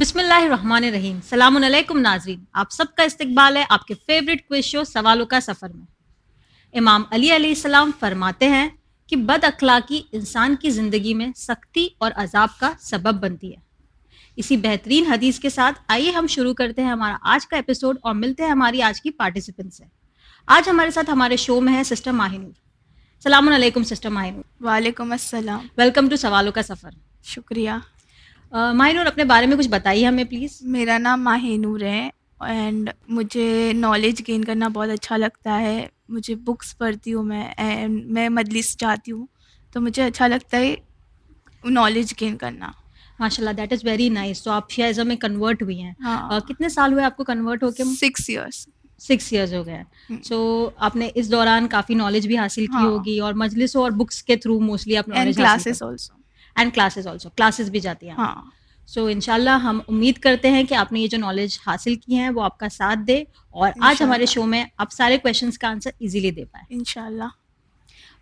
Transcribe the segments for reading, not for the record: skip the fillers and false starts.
बिस्मिल्लाहिर्रहमानिर्रहीम। सलामुन अलैकुम नाज़रीन, आप सबका इस्तकबाल है आपके फेवरेट क्विज शो सवालों का सफ़र में। इमाम अली अलैहिस्सलाम फरमाते हैं कि बद अखलाकी इंसान की ज़िंदगी में सख्ती और अजाब का सबब बनती है। इसी बेहतरीन हदीस के साथ आइए हम शुरू करते हैं हमारा आज का एपिसोड और मिलते हैं हमारी आज की पार्टिसिपेंट से। आज हमारे साथ हमारे शो में है सिस्टर माहिनूर। सलामुन अलैकुम सिस्टर माहिनूर। वालेकुम अस्सलाम। वेलकम टू सवालों का सफ़र। शुक्रिया। माहिनूर, अपने बारे में कुछ बताइए हमें प्लीज़। मेरा नाम माहिनूर है एंड मुझे नॉलेज गेन करना बहुत अच्छा लगता है। मुझे बुक्स पढ़ती हूँ मैं एंड मैं मजलिस जाती हूँ, तो मुझे अच्छा लगता है नॉलेज गेन करना। माशाल्लाह, दैट इज़ वेरी नाइस। तो आप शियाइज़म में कन्वर्ट हुई हैं। हाँ, कितने साल हुए आपको कन्वर्ट होके? 6 इयर्स। 6 इयर्स हो गए हैं। हुँ, सो आपने इस दौरान काफ़ी नॉलेज भी हासिल की हाँ, होगी और मजलिसों और बुक्स के थ्रू मोस्टली आप एंड नॉलेज हासिल क्लासेस करते ऑल्सो। हैं एंड क्लासेस ऑल्सो, क्लासेस भी जाती हैं आप। हाँ, सो इंशाल्लाह हम उम्मीद करते हैं कि आपने ये जो नॉलेज हासिल की है वो आपका साथ दे और आज हमारे इंशाल्लाह, शो में आप सारे क्वेश्चंस का आंसर इजीली दे पाएँ। इंशाल्लाह।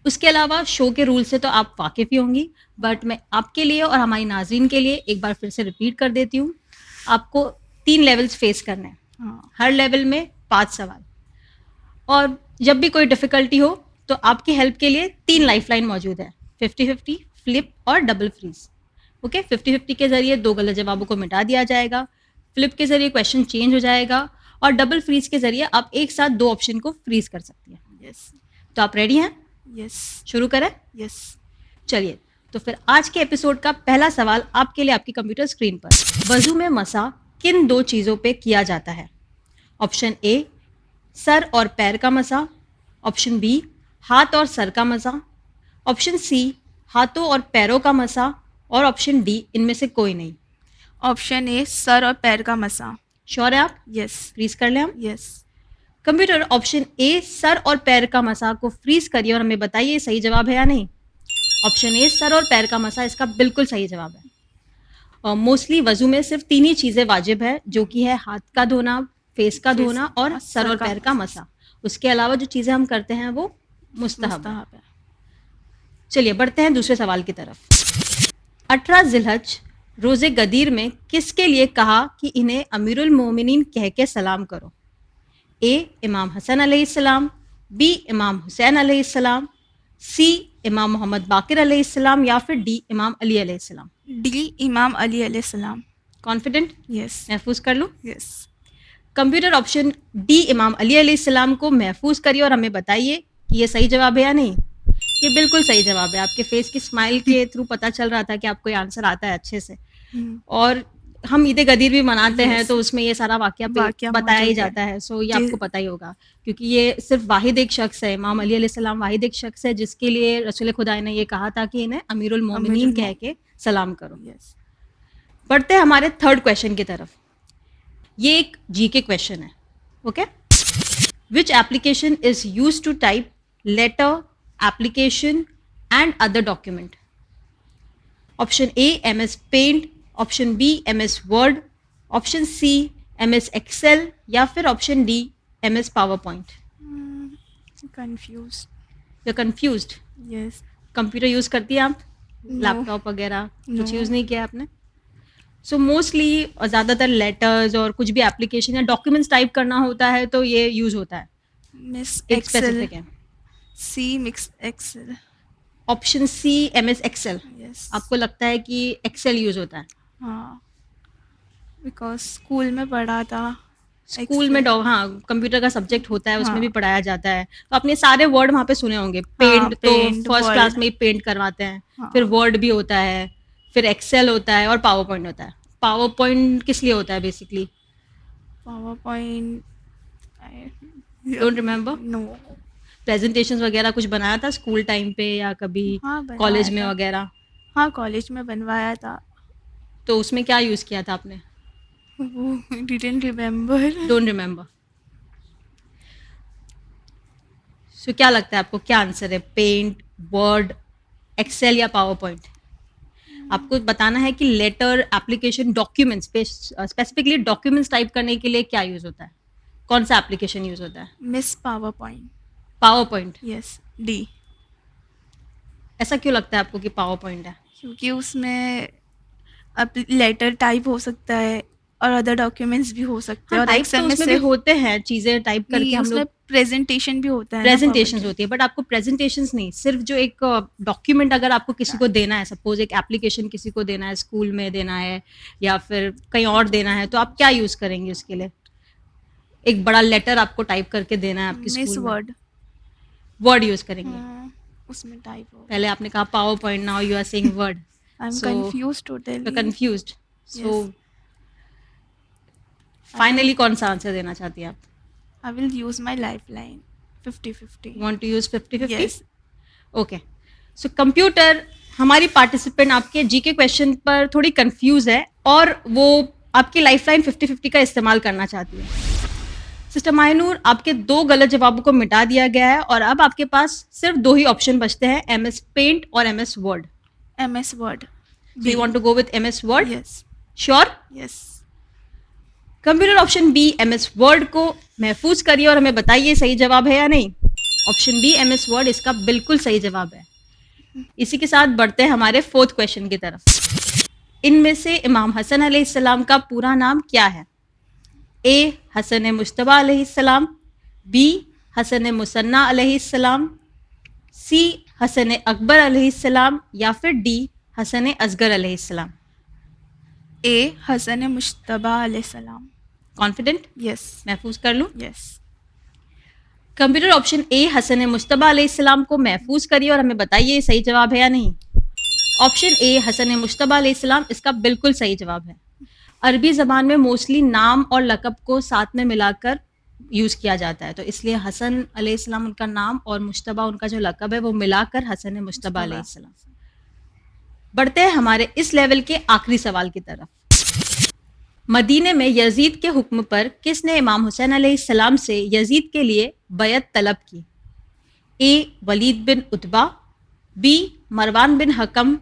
उसके अलावा शो के रूल से तो आप वाकिफ़ ही होंगी, बट मैं आपके लिए और हमारी नाज़रीन के लिए एक बार फिर से रिपीट कर देती हूँ। आपको 3 लेवल्स फेस करने हैं। हाँ, हर लेवल में 5 सवाल, और जब भी कोई डिफ़िकल्टी हो तो आपकी हेल्प के लिए 3 लाइफ़लाइन मौजूद है, 50-50, फ्लिप और डबल फ्रीज़। ओके, 50-50 के ज़रिए 2 गलत जवाबों को मिटा दिया जाएगा, फ्लिप के ज़रिए क्वेश्चन चेंज हो जाएगा और डबल फ्रीज़ के ज़रिए आप एक साथ 2 ऑप्शन को फ्रीज़ कर सकती हैं। यस, तो आप रेडी हैं? यस, शुरू करें? यस। चलिए, तो फिर आज के एपिसोड का पहला सवाल आपके लिए आपकी कंप्यूटर स्क्रीन पर। वज़ू में मसा किन 2 चीज़ों पे किया जाता है? ऑप्शन ए, सर और पैर का मसा। ऑप्शन बी, हाथ और सर का मसा। ऑप्शन सी, हाथों और पैरों का मसा। और ऑप्शन डी, इनमें से कोई नहीं। ऑप्शन ए, सर और पैर का मसा। श्योर है आप? यस, फ्रीज कर लें हम? यस। कंप्यूटर, ऑप्शन ए सर और पैर का मसा को फ्रीज करिए और हमें बताइए सही जवाब है या नहीं। ऑप्शन ए सर और पैर का मसा इसका बिल्कुल सही जवाब है। और मोस्टली वजू में सिर्फ 3 ही चीज़ें वाजिब है, जो कि है हाथ का धोना, फेस का फेस धोना और और सर सर और का पैर का मसा। उसके अलावा जो चीज़ें हम करते हैं वो मुस्तहब है। मुस्तहब है। चलिए बढ़ते हैं दूसरे सवाल की तरफ। 18 जिलहज रोज़े गदीर में किसके लिए कहा कि इन्हें अमीरुल मोमिनीन कह के सलाम करो? ए इमाम हसन अलैहिस्सलाम, बी इमाम हुसैन अलैहिस्सलाम, सी इमाम मोहम्मद बाकिर अलैहिस्सलाम या फिर डी इमाम अली अलैहिस्सलाम। डी, इमाम अली अलैहिस्सलाम। कॉन्फिडेंट? यस, महफूज कर लूँ? यस। कंप्यूटर, ऑप्शन डी इमाम अली अलैहिस्सलाम को महफूज करिए और हमें बताइए कि ये सही जवाब है या नहीं। ये बिल्कुल सही जवाब है। आपके फेस की स्माइल के थ्रू पता चल रहा था कि आपको ये आंसर आता है अच्छे से। और हम ईद गदीर भी मनाते हैं यस, तो उसमें ये सारा वाकया वाक़या बताया ही मौजूद है। जाता है। सो ये जी, आपको पता ही होगा, क्योंकि ये सिर्फ वाहिद एक शख्स है, इमाम अली अलैहिस्सलाम वाहिद एक शख्स है जिसके लिए रसूल खुदा ने ये कहा था कि इन्हें अमीरुल मोमिनीन अमीरुल कह के सलाम करो। यस। बढ़ते हैं हमारे थर्ड क्वेश्चन की तरफ। ये एक जीके क्वेश्चन है। Okay, which application is use to type letter, application and other document? Option A M S Paint, option B M S Word, option C M S Excel या फिर option D M S PowerPoint. Confused. You confused? Yes. Computer use करती हैं आप? No, laptop वगैरह no. कुछ use नहीं किया आपने? सो मोस्टली ज़्यादातर लेटर्स और कुछ भी एप्लीकेशन या डॉक्यूमेंट्स टाइप करना होता है तो ये यूज़ होता है। मिस एक एक्सेल। स्पेसिफिक है। C mix Excel. Option C M S Excel. Yes. आपको लगता है कि एक्सेल यूज़ होता है? हाँ, बिकॉज़ स्कूल में पढ़ा था स्कूल में एक्सेल। हाँ, कंप्यूटर का सब्जेक्ट होता है, उसमें भी हाँ, पढ़ाया जाता है। तो आपने सारे वर्ड वहाँ पे सुने होंगे। हाँ, पेंट तो पेंट, फर्स्ट क्लास वर्ड। में ही पेंट करवाते हैं, फिर हाँ, वर्ड भी होता है, फिर एक्सेल होता है और पावर पॉइंट होता है। पावर पॉइंट किस लिए होता है basically? PowerPoint. I don't remember? No. Presentations वगैरह कुछ बनाया था स्कूल टाइम पे या कभी हाँ, कॉलेज बनवाया में था। वगैरह? हाँ, कॉलेज में बनवाया था। तो उसमें क्या यूज़ किया था आपने? वो didn't remember. Don't remember? So क्या लगता है आपको, क्या आंसर है? पेंट, वर्ड, एक्सेल या पावर पॉइंट? आपको बताना है कि लेटर, एप्लीकेशन, डॉक्यूमेंट्स पे स्पेसिफिकली डॉक्यूमेंट्स टाइप करने के लिए क्या यूज़ होता है, कौन सा एप्लीकेशन यूज़ होता है? Miss power point. Power point? Yes, D. ऐसा क्यों लगता है आपको कि पावर पॉइंट है? क्योंकि उसमें अब लेटर टाइप हो सकता है और अदर डॉक्यूमेंट्स भी हो सकते हाँ, हैं, और टाइप तो एक्सेल में उसमें भी सिर्फ होते हैं, चीजें टाइप करके हम उसमें लोग प्रेजेंटेशन भी होता है ना प्रेजेंटेशंस पब्लिक। होती है, बट आपको प्रेजेंटेशंस नहीं, सिर्फ जो एक डॉक्यूमेंट अगर आपको किसी को देना है, सपोज एक एप्लीकेशन किसी को देना है, स्कूल में देना है या फिर कहीं और देना है, तो आप क्या यूज करेंगे उसके लिए? एक बड़ा लेटर आपको टाइप करके देना है आपके मिस स्कूल में, वर्ड। वर्ड यूज करेंगे। हाँ, उसमें टाइप पहले होगा। आपने कहा PowerPoint, now you are saying Word, I am so confuse you totally. Confused. So yes. I will finally कौन सा आंसर देना चाहती हैं आप? I will use my lifeline 50-50। Want to use 50-50? Yes. Okay, so computer, हमारी participant आपके GK question पर थोड़ी कंफ्यूज है और वो आपकी लाइफलाइन 50-50 का इस्तेमाल करना चाहती है। सिस्टर माहिनूर, आपके 2 गलत जवाबों को मिटा दिया गया है और अब आपके पास सिर्फ 2 ही ऑप्शन बचते हैं, एमएस पेंट और MS Word. MS Word. So you want to go with MS Word? Yes. Sure? Yes. Computer option B MS Word को महफूज करिए और हमें बताइए सही जवाब है या नहीं। ऑप्शन बी एमएस वर्ड इसका बिल्कुल सही जवाब है। इसी के साथ बढ़ते हैं हमारे 4th क्वेश्चन की तरफ। इनमें से इमाम हसन अलैहिस्सलाम का पूरा नाम क्या है? ए हसन मुश्तबा अलैहिस्सलाम, बी हसन मुसन्ना अलैहिस्सलाम, सी हसन अकबर अलैहिस्सलाम या फिर डी हसन असगर अलैहिस्सलाम। ए हसन मुश्तबा अलैहिस्सलाम। कॉन्फिडेंट? यस। महफूज कर लूं? Yes. Computer option A Hasan Mujtaba अलैहिस्सलाम को महफूज करिए और हमें बताइए सही जवाब है या नहीं। ऑप्शन ए हसन मुश्तबा अलैहिस्सलाम इसका बिल्कुल सही जवाब है। अरबी ज़बान में मोस्टली नाम और लक़ब को साथ में मिलाकर यूज़ किया जाता है, तो इसलिए हसन अलैहिस्सलाम उनका नाम और मुश्तबा उनका जो लक़ब है वो मिलाकर हसन मुश्तबा अलैहिस्सलाम। बढ़ते हैं हमारे इस लेवल के आखिरी सवाल की तरफ। मदीने में यजीद के हुक्म पर किसने इमाम हुसैन अलैहिस्सलाम से यजीद के लिए बैत तलब की? ए वलीद बिन उतबा, बी मरवान बिन हकम,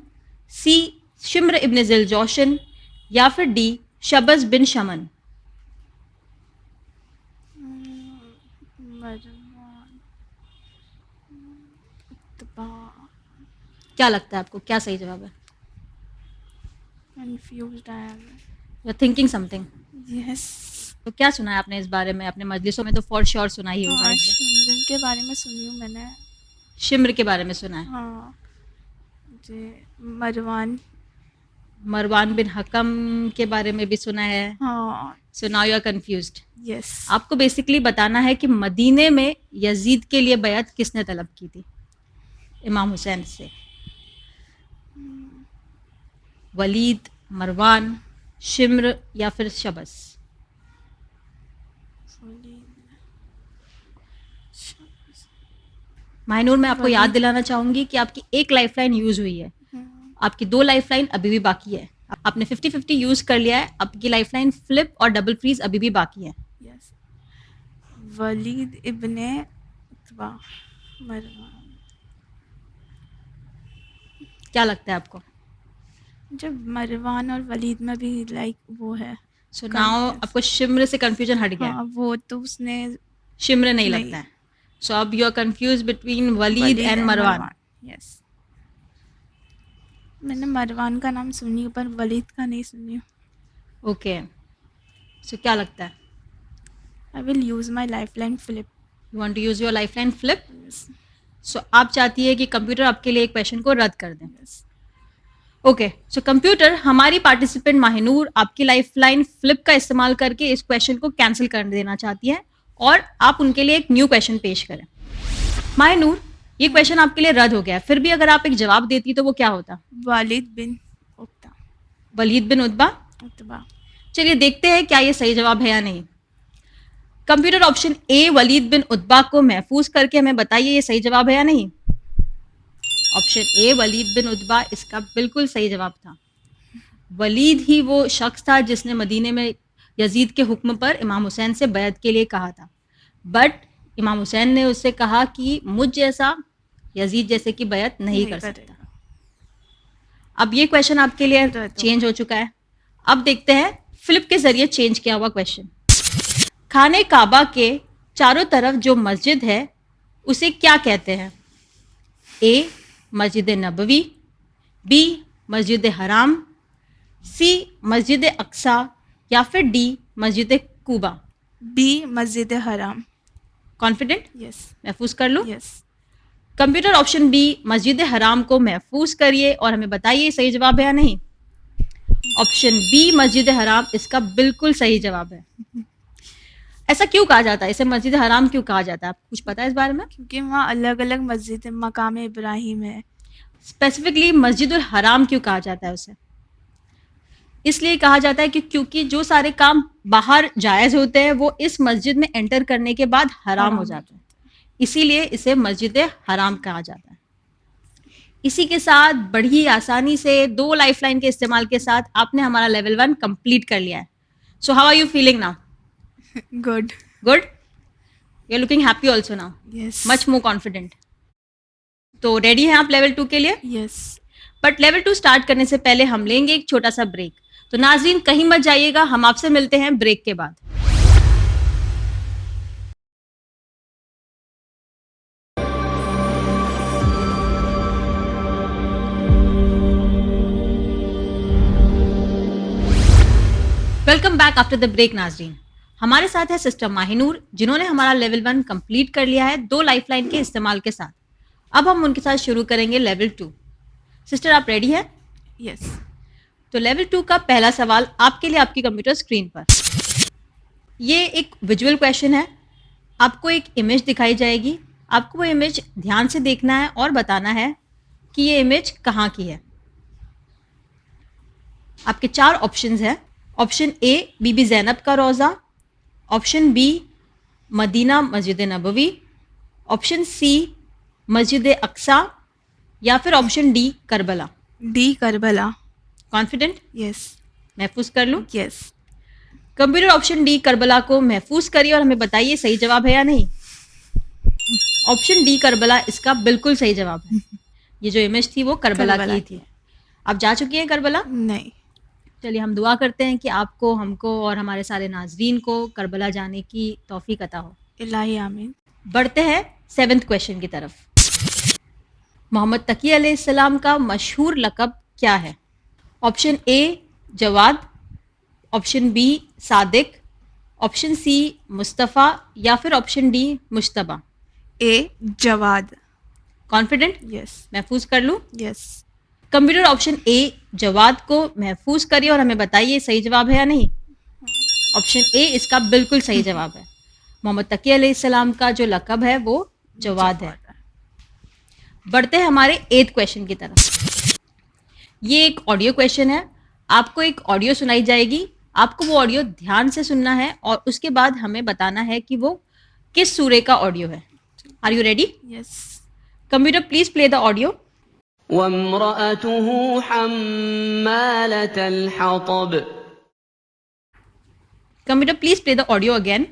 सी शिम्र इब्न ज़िलजौशन या फिर डी शबज बिन शमन। मरवान। तबा। क्या लगता है आपको, क्या सही जवाब है? Confused I am. You are thinking something. Yes. तो क्या सुना है आपने इस बारे में? अपने मजलिसों में तो फॉर श्योर सुना ही होगा। हाँ, शिमरन के बारे में सुनी हूँ मैंने। शिम्र के बारे में सुना है? हाँ जी। मरवान। मरवान बिन हकम के बारे में भी सुना है। हाँ। So now you are confused. Yes. आपको बेसिकली बताना है कि मदीने में यजीद के लिए बैत किसने तलब की थी इमाम हुसैन से? वलीद, मरवान, शिम्र या फिर शबस। माहिनूर, मैं आपको याद दिलाना चाहूंगी कि आपकी एक लाइफलाइन यूज हुई है, आपकी 2 लाइफलाइन अभी भी बाकी है। आपने 50-50 यूज कर लिया है, आपकी लाइफलाइन फ्लिप और डबल फ्रीज अभी भी बाकी है। यस। वलीद इब्ने उतबा। मरवान। क्या लगता है आपको? जब मरवान और वलीद में भी लाइक वो है। सो नाउ आपको शिम्र से कंफ्यूजन हट गया है। हाँ, वो तो उसने शिम्र नहीं लगता है। सो अब you are confuse between Walid and Marwan. Yes. मैंने मरवान का नाम सुनी पर वलीद का नहीं सुनी। ओके, सो क्या लगता है? I will use my lifeline flip. You want to use your lifeline flip? So आप चाहती है कि कंप्यूटर आपके लिए एक क्वेश्चन को रद्द कर दें। ओके, सो कंप्यूटर, हमारी पार्टिसिपेंट माहिनूर आपकी लाइफलाइन फ्लिप का इस्तेमाल करके इस क्वेश्चन को कैंसिल कर देना चाहती है और आप उनके लिए एक न्यू क्वेश्चन पेश करें। माहिनूर, ये क्वेश्चन आपके लिए रद्द हो गया, फिर भी अगर आप एक जवाब देती तो वो क्या होता? वलीद बिन उतबा। वलीद बिन उतबा। चलिए देखते हैं क्या ये सही जवाब है या नहीं। कंप्यूटर ऑप्शन ए वलीद बिन उतबा को महफूज करके हमें बताइए ये सही जवाब है या नहीं। Option A Waleed bin Utba इसका बिल्कुल सही जवाब था। वलीद ही वो शख्स था जिसने मदीने में यजीद के हुक्म पर इमाम हुसैन से बैत के लिए कहा था, बट इमाम हुसैन ने उससे कहा कि मुझ जैसा यजीद जैसे की बैत नहीं कर सकता। अब ये क्वेश्चन आपके लिए चेंज हो चुका है। अब देखते हैं फ्लिप के जरिए चेंज किया हुआ क्वेश्चन। खाने काबा के चारों तरफ जो मस्जिद है उसे क्या कहते हैं? ए मस्जिद नबवी, बी मस्जिद हराम, सी मस्जिद अक्सा या फिर डी मस्जिद कूबा? बी मस्जिद हराम। कॉन्फिडेंट? यस। महफूज कर लूं? यस। कंप्यूटर ऑप्शन बी मस्जिद हराम को महफूज करिए और हमें बताइए सही जवाब है या नहीं। ऑप्शन बी मस्जिद हराम इसका बिल्कुल सही जवाब है। ऐसा क्यों कहा जाता है, इसे मस्जिद हराम क्यों कहा जाता है, आपको कुछ पता है इस बारे में? क्योंकि वहाँ अलग अलग मस्जिद है, मकाम इब्राहिम है। स्पेसिफिकली मस्जिदुल हराम क्यों कहा जाता है उसे? इसलिए कहा जाता है कि क्योंकि जो सारे काम बाहर जायज़ होते हैं वो इस मस्जिद में एंटर करने के बाद हराम हो जाते हैं, इसीलिए इसे मस्जिद हराम कहा जाता है। इसी के साथ बड़ी आसानी से 2 लाइफलाइन के इस्तेमाल के साथ आपने हमारा लेवल 1 कंप्लीट कर लिया है। So how are you feeling now? Good. Good? You are looking happy also now? Yes. Much more confident. तो रेडी हैं आप लेवल 2 के लिए? यस। बट लेवल 2 स्टार्ट करने से पहले हम लेंगे एक छोटा सा ब्रेक। तो नाज़रीन कहीं मत जाइएगा, हम आपसे मिलते हैं ब्रेक के बाद। Welcome back after the break नाज़रीन। हमारे साथ है सिस्टर माहिनूर, जिन्होंने हमारा लेवल 1 कंप्लीट कर लिया है 2 लाइफलाइन के इस्तेमाल के साथ। अब हम उनके साथ शुरू करेंगे लेवल 2। सिस्टर आप रेडी हैं? यस। तो लेवल 2 का पहला सवाल आपके लिए आपकी कंप्यूटर स्क्रीन पर। ये एक विजुअल क्वेश्चन है। आपको एक इमेज दिखाई जाएगी, आपको वो इमेज ध्यान से देखना है और बताना है कि ये इमेज कहाँ की है। आपके 4 ऑप्शंस हैं। ऑप्शन ए बीबी ज़ैनब का रोज़ा, ऑप्शन बी मदीना मस्जिद नबवी, ऑप्शन सी मस्जिद अक्सा या फिर option D Karbala. D Karbala. Confident? Yes. महफूज कर लूं? Yes. Computer option D Karbala को महफूज करिए और हमें बताइए सही जवाब है या नहीं। ऑप्शन डी करबला इसका बिल्कुल सही जवाब है। ये जो इमेज थी वो करबला की थी। आप जा चुकी हैं करबला? नहीं। चलिए हम दुआ करते हैं कि आपको, हमको और हमारे सारे नाजरीन को करबला जाने की तौफीक अता हो। इलाही आमीन। बढ़ते हैं 7th क्वेश्चन की तरफ। मोहम्मद तकी अलैहिस्सलाम का मशहूर लक़ब क्या है? Option A Jawad, option B Sadiq, option C Mustafa या फिर option D Mujtaba. A Jawad. Confident? Yes. महफूज कर लूं? Yes. Computer option A Jawad को महफूज करिए और हमें बताइए सही जवाब है या नहीं। ऑप्शन ए इसका बिल्कुल सही जवाब है। मोहम्मद तकी अलैहिस्सलाम का जो लक़ब है वो जवाद है। बढ़ते हैं हमारे 8th क्वेश्चन की तरफ। ये एक ऑडियो क्वेश्चन है। आपको एक ऑडियो सुनाई जाएगी, आपको वो ऑडियो ध्यान से सुनना है और उसके बाद हमें बताना है कि वो किस सूरे का ऑडियो है। Are you ready? Yes. Computer please play the audio. वम्रअतुहु हम्मालतल हतब। Computer please play the audio again.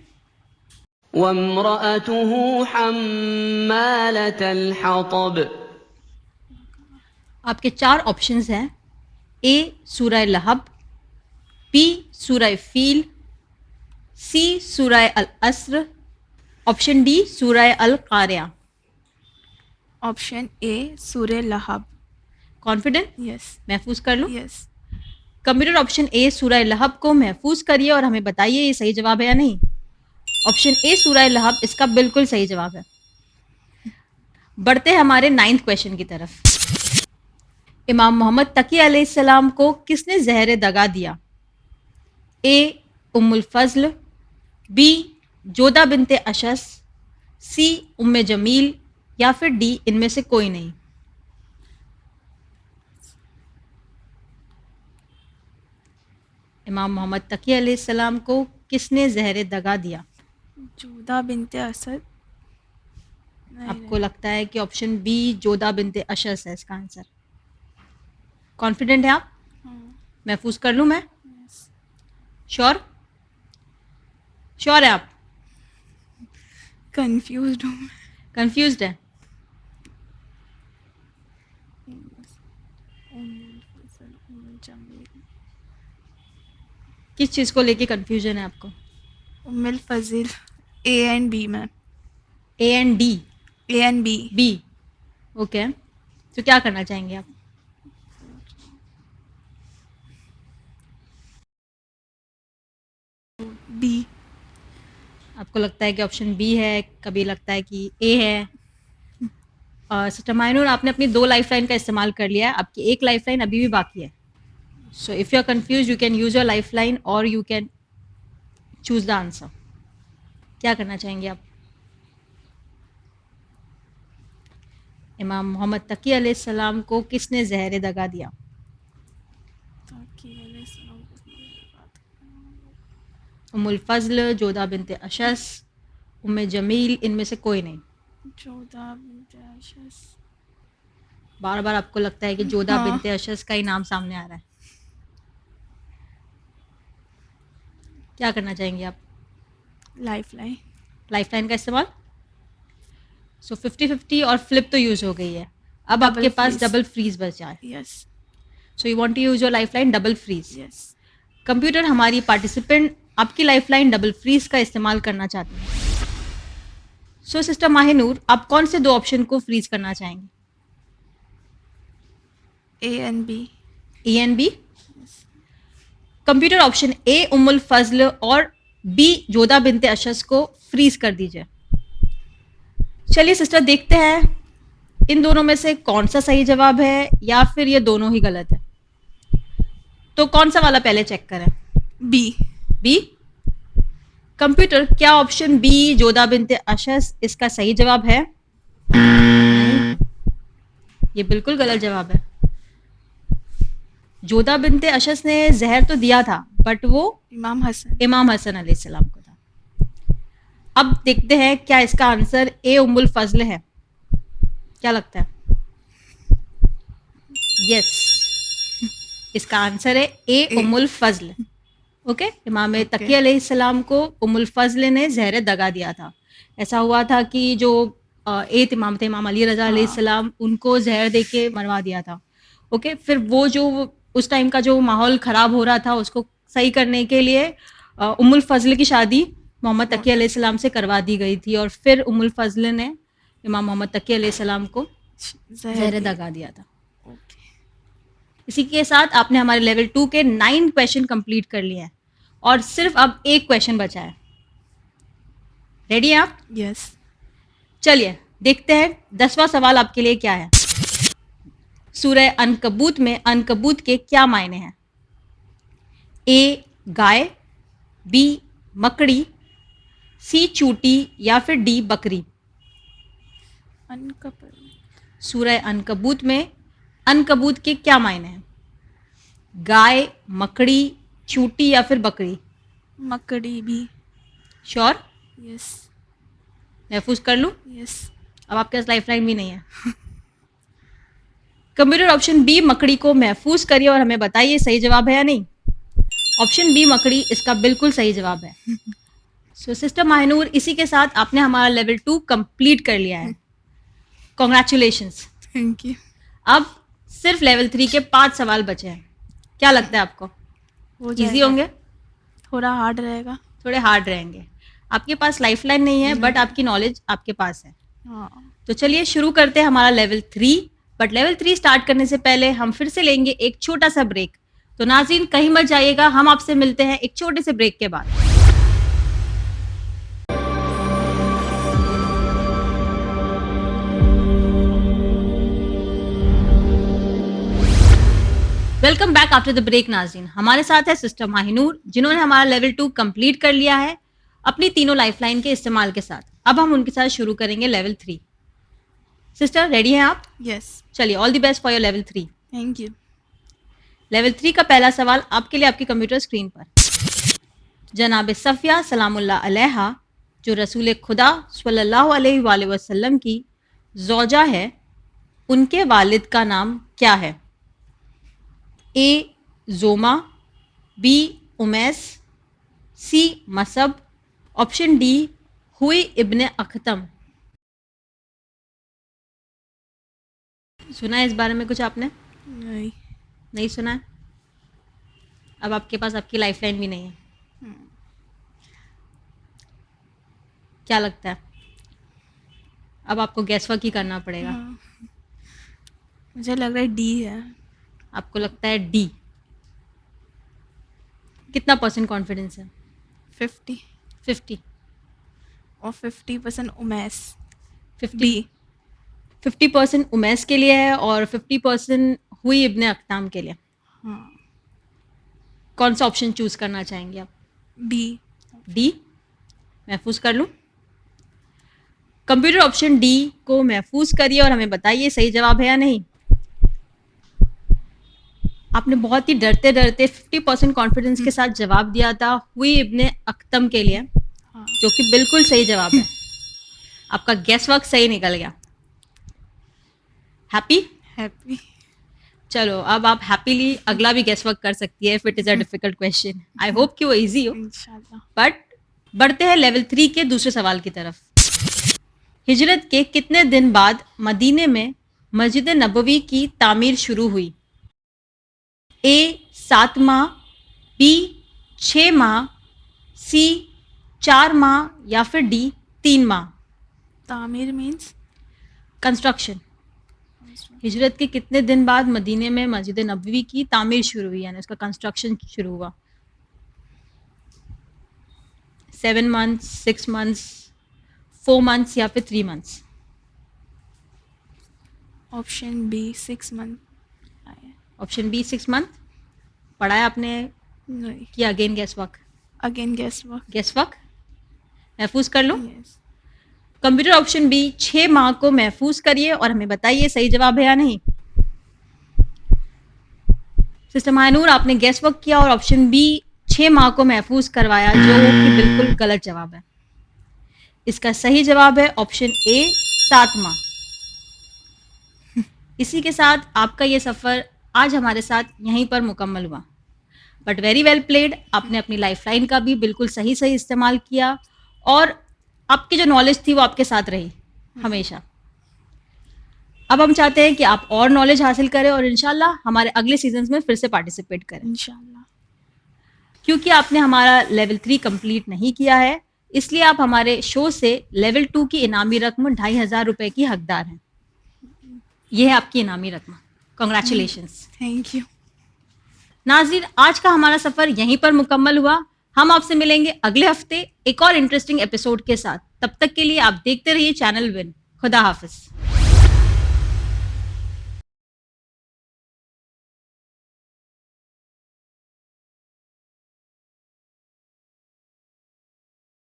वम्रअतुहु हम्मालतल हतब। आपके 4 ऑप्शंस हैं। ए सूरह लहब, बी सूरह फील, सी सूरह अल अस्र, ऑप्शन डी सूरह अल कारिया। ऑप्शन ए सूरह लहब। कॉन्फिडेंट? यस। महफूज कर लूं? यस। कंप्यूटर ऑप्शन ए सूरह लहब को महफूज करिए और हमें बताइए ये सही जवाब है या नहीं। ऑप्शन ए सूरह लहब इसका बिल्कुल सही जवाब है। बढ़ते हैं हमारे 9th क्वेश्चन की तरफ। इमाम मोहम्मद तकी अलैहिस्सलाम को किसने ज़हर दगा दिया? ए उम्मुल फज़ल, बी जोधा बिनते अशस, सी उम्मे जमील या फिर डी इनमें से कोई नहीं। इमाम मोहम्मद तकी अलैहिस्सलाम को किसने ज़हर दगा दिया? जोधा बिनते असद। आपको लगता है कि ऑप्शन बी जोधा बिनते अशस है इसका आंसर। कॉन्फिडेंट है आप? महफूज कर लूं मैं? श्योर? श्योर है आप? कंफ्यूज्ड हूँ। कंफ्यूज्ड है? किस चीज़ को लेके कंफ्यूजन है आपको? उम्मुल फज़िल। ए एंड बी में। A and D? A and B. B. Okay, तो क्या करना चाहेंगे आप? बी। आपको लगता है कि ऑप्शन बी है, कभी लगता है कि ए है। सिस्टर माइनूर, आपने अपनी 2 लाइफलाइन का इस्तेमाल कर लिया है, आपकी 1 लाइफलाइन अभी भी बाकी है। So if you are confuse you can use your lifeline और you can choose the answer. क्या करना चाहेंगे आप? इमाम मोहम्मद तकी अलैहिस्सलाम को किसने ज़हर दगा दिया? उम्मुल फज़ल, जोधा बिनते अशस, उम्मे जमील, इनमें से कोई नहीं। जोधा बिनते अशस। बार बार आपको लगता है कि जोधा हाँ। बिनते अशस का ही नाम सामने आ रहा है। क्या करना चाहेंगे आप? लाइफलाइन। लाइफलाइन का इस्तेमाल। सो 50-50 और फ्लिप तो यूज़ हो गई है। अब Double आपके पास freeze. डबल फ्रीज बचा है। Yes. So you want to use your lifeline double freeze. Yes. Computer हमारी पार्टिसिपेंट आपकी लाइफलाइन डबल फ्रीज का इस्तेमाल करना चाहती है। सो सिस्टर माहिनूर, आप कौन से 2 ऑप्शन को फ्रीज करना चाहेंगे? A and B. A and B. Computer option A Ummul Fazl और बी जोधा बिनते अशस को फ्रीज कर दीजिए। चलिए सिस्टर, देखते हैं इन दोनों में से कौन सा सही जवाब है या फिर ये दोनों ही गलत है। तो कौन सा वाला पहले चेक करें? बी। बी। कंप्यूटर, क्या ऑप्शन बी जोधा बिनते अशस इसका सही जवाब है? नहीं, ये बिल्कुल गलत जवाब है। जोधा बिनते अशस ने जहर तो दिया था बट वो इमाम हसन अलैहिस्सलाम को था। अब देखते हैं क्या इसका आंसर ए उम्मुल फजल है। क्या लगता है? यस, इसका आंसर है ए उम्मुल फजल। ओके, इमाम तकी अलैहिस्सलाम को उम्मुल फजल ने जहर दगा दिया था। ऐसा हुआ था कि जो 8 इमाम थे, इमाम अली रजा अलैहिस्सलाम, उनको जहर दे के मरवा दिया था। ओके, फिर वो जो उस टाइम का जो माहौल ख़राब हो रहा था उसको सही करने के लिए उम्मुल फजल की शादी मोहम्मद तकी अलैहिस्सलाम से करवा दी गई थी और फिर उम्मुल फजल ने इमाम मोहम्मद तकी अलैहिस्सलाम को जहर दगा दिया था। इसी के साथ आपने हमारे लेवल 2 के 9 क्वेश्चन कंप्लीट कर लिए हैं और सिर्फ अब एक क्वेश्चन बचा है। रेडी हैं आप? यस। चलिए देखते हैं 10वां सवाल आपके लिए क्या है। सूरह अनकबूत में अनकबूत के क्या मायने हैं? ए गाय, बी मकड़ी, सी चूटी या फिर डी बकरी। सूरह अनकबूत में अनकबूत के क्या मायने हैं? गाय, मकड़ी, चूटी या फिर बकरी। मकड़ी। बी। श्योर? यस। महफूज कर लूं? यस। अब आपके पास लाइफलाइन भी नहीं है। कंप्यूटर ऑप्शन बी मकड़ी को महफूज करिए और हमें बताइए सही जवाब है या नहीं। ऑप्शन बी मकड़ी इसका बिल्कुल सही जवाब है। सो सिस्टर माहिनूर, इसी के साथ आपने हमारा लेवल 2 कंप्लीट कर लिया है। कॉन्ग्रेचुलेशंस। Thank you. अब सिर्फ लेवल 3 के 5 सवाल बचे हैं। क्या लगता है आपको? इजी होंगे? थोड़ा हार्ड रहेगा। थोड़े हार्ड रहेंगे। आपके पास लाइफलाइन नहीं है बट आपकी नॉलेज आपके पास है। हाँ। तो चलिए शुरू करते हैं हमारा लेवल 3। बट लेवल 3 स्टार्ट करने से पहले हम फिर से लेंगे एक छोटा सा ब्रेक। तो नाज़रीन कहीं मत जाइएगा, हम आपसे मिलते हैं एक छोटे से ब्रेक के बाद। Welcome back after the break नाज़रीन। हमारे साथ है सिस्टर माहिनूर जिन्होंने हमारा लेवल 2 कंप्लीट कर लिया है अपनी तीनों लाइफलाइन के इस्तेमाल के साथ। अब हम उनके साथ शुरू करेंगे लेवल 3। सिस्टर रेडी हैं आप? यस। चलिए, all the best for your level 3। Thank you. Level 3 का पहला सवाल आपके लिए आपकी कंप्यूटर स्क्रीन पर। जनाब सफ़िया सलामुल्लाह अलैहा जो रसूल खुदा सल्लल्लाहु अलैहि वसल्लम की ज़ौजा है, उनके वालिद का नाम क्या है? ए जोमा, बी उमैस, सी मसब, ऑप्शन डी हुई इब्ने अख्तम। सुना है इस बारे में कुछ आपने? नहीं सुना है? अब आपके पास आपकी लाइफलाइन भी नहीं है। क्या लगता है? अब आपको गैसवर्क ही करना पड़ेगा। हाँ। मुझे लग रहा है डी है। आपको लगता है डी? कितना % कॉन्फिडेंस है? 50 50 और 50% उमैस 50 बी 50% उमैस के लिए है और 50% हुई इब्ने अख्ताम के लिए। हाँ कौन सा ऑप्शन चूज करना चाहेंगे आप? बी डी महफूज कर लूं? कंप्यूटर ऑप्शन डी को महफूज करिए और हमें बताइए सही जवाब है या नहीं। आपने बहुत ही डरते डरते 50% कॉन्फिडेंस के साथ जवाब दिया था हुई इब्ने अख्तम के लिए, हाँ जो कि बिल्कुल सही जवाब है। आपका गेस वर्क सही निकल गया। हैप्पी? हैप्पी चलो अब आप हैप्पीली अगला भी गेस वर्क कर सकती है if it is a difficult question. I hope कि वो इजी हो। इंशाल्लाह। बट बढ़ते हैं लेवल 3 के दूसरे सवाल की तरफ। हिजरत के कितने दिन बाद मदीने में मस्जिद नबवी की तामीर शुरू हुई? ए 7 माह, बी 6 माह, सी 4 माह या फिर डी 3 माह। तामीर मीन्स कंस्ट्रक्शन। हिजरत के कितने दिन बाद मदीने में मस्जिद नबवी की तामीर शुरू हुई, यानी उसका कंस्ट्रक्शन शुरू हुआ? 7 मंथ्स, 6 मंथ्स, 4 मंथ्स या फिर 3 months. Option B 6 month. Option B 6 month. पढ़ा है आपने नहीं कि again guess work? Again guess work. Guess work महफूज कर लो। यस कंप्यूटर ऑप्शन बी 6 माह को महफूज करिए और हमें बताइए सही जवाब है या नहीं। सिस्टर मायनूर, आपने गेस वर्क किया और ऑप्शन बी 6 माह को महफूज करवाया, जो कि बिल्कुल गलत जवाब है। इसका सही जवाब है ऑप्शन ए 7 माह। इसी के साथ आपका ये सफ़र आज हमारे साथ यहीं पर मुकम्मल हुआ। But very well played. आपने अपनी लाइफलाइन का भी बिल्कुल सही सही इस्तेमाल किया और आपकी जो नॉलेज थी वो आपके साथ रही हमेशा। अब हम चाहते हैं कि आप और नॉलेज हासिल करें और इंशाल्लाह हमारे अगले सीजन्स में फिर से पार्टिसिपेट करें। इंशाल्लाह। क्योंकि आपने हमारा लेवल 3 कंप्लीट नहीं किया है, इसलिए आप हमारे शो से लेवल 2 की इनामी रकम 2500 रुपए की हकदार हैं। ये है आपकी इनामी रकम। कॉन्ग्रेचुलेशंस। Thank you. नाज़रीन, आज का हमारा सफ़र यहीं पर मुकम्मल हुआ। हम आपसे मिलेंगे अगले हफ्ते एक और इंटरेस्टिंग एपिसोड के साथ। तब तक के लिए आप देखते रहिए चैनल विन। खुदा हाफिज।